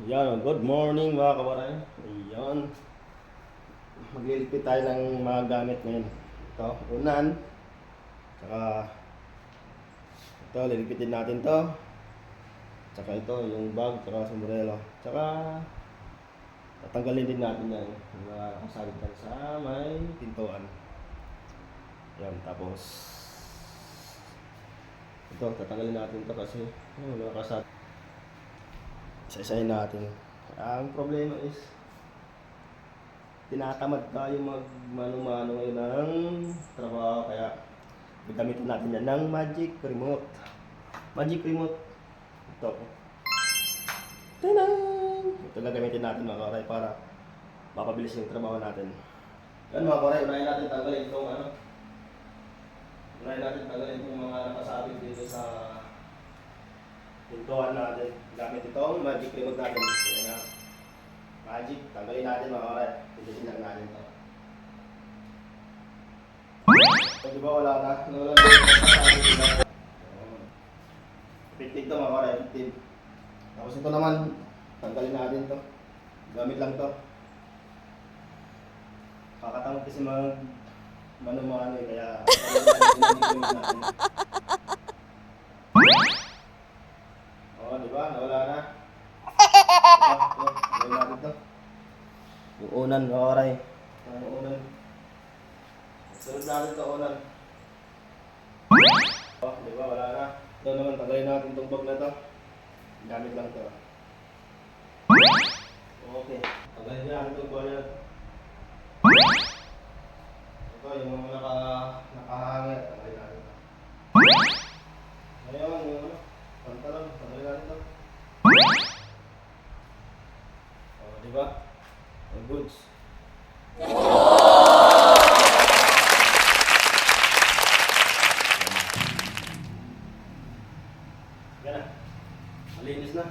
Yan, good morning mga kabaray. Ayan. Magliligpit tayo ng mga gamit ngayon. Ito, unan. Tsaka ito, liligpitin natin to. Tsaka ito, yung bag, tsaka sombrero. Tsaka tatanggalin din natin yan. Yung mga nakasabit tayo sa may pintuan. Yan, tapos ito, tatanggalin natin to kasi wala kasabit. Isa-isahin natin. Ang problema is tinatamad tayo mag-mano-mano ngayon ng trabaho, kaya gagamitin natin yan ng magic remote. Magic remote. Ito. Tanang! Ito gagamitin natin mga karay para mapabilis yung trabaho natin. Yan mga karay, unahin natin tanggalin itong mga nakasabit dito sa pintuan natin. Gamit itong magic remote natin. Kaya nga, magic, tanggalin natin mga karay. Pindutin lang natin ito. So, diba wala na? Wala na yung nakasabit. Effective ito mga karay, effective. Tapos ito naman, tanggalin natin ito. Gamit lang ito. Kakatamad kasi mano-mano eh, kaya tanggalin natin. Diba? Nawala na. Ito, natin ito. Yung unan, kawaray. Yung unan. Sunod natin ito, unan. Diba? Wala na. Ito naman, tanggalin natin itong bag na ito. Gamit lang ito. Okay. Tanggalin natin itong bag na ito. Ito, yung mga nakahangit. Tanggalin natin ito. Ngayon, yung pantalon, tanggalin natin ito. Diba? All goods. Yan na. Malinis na.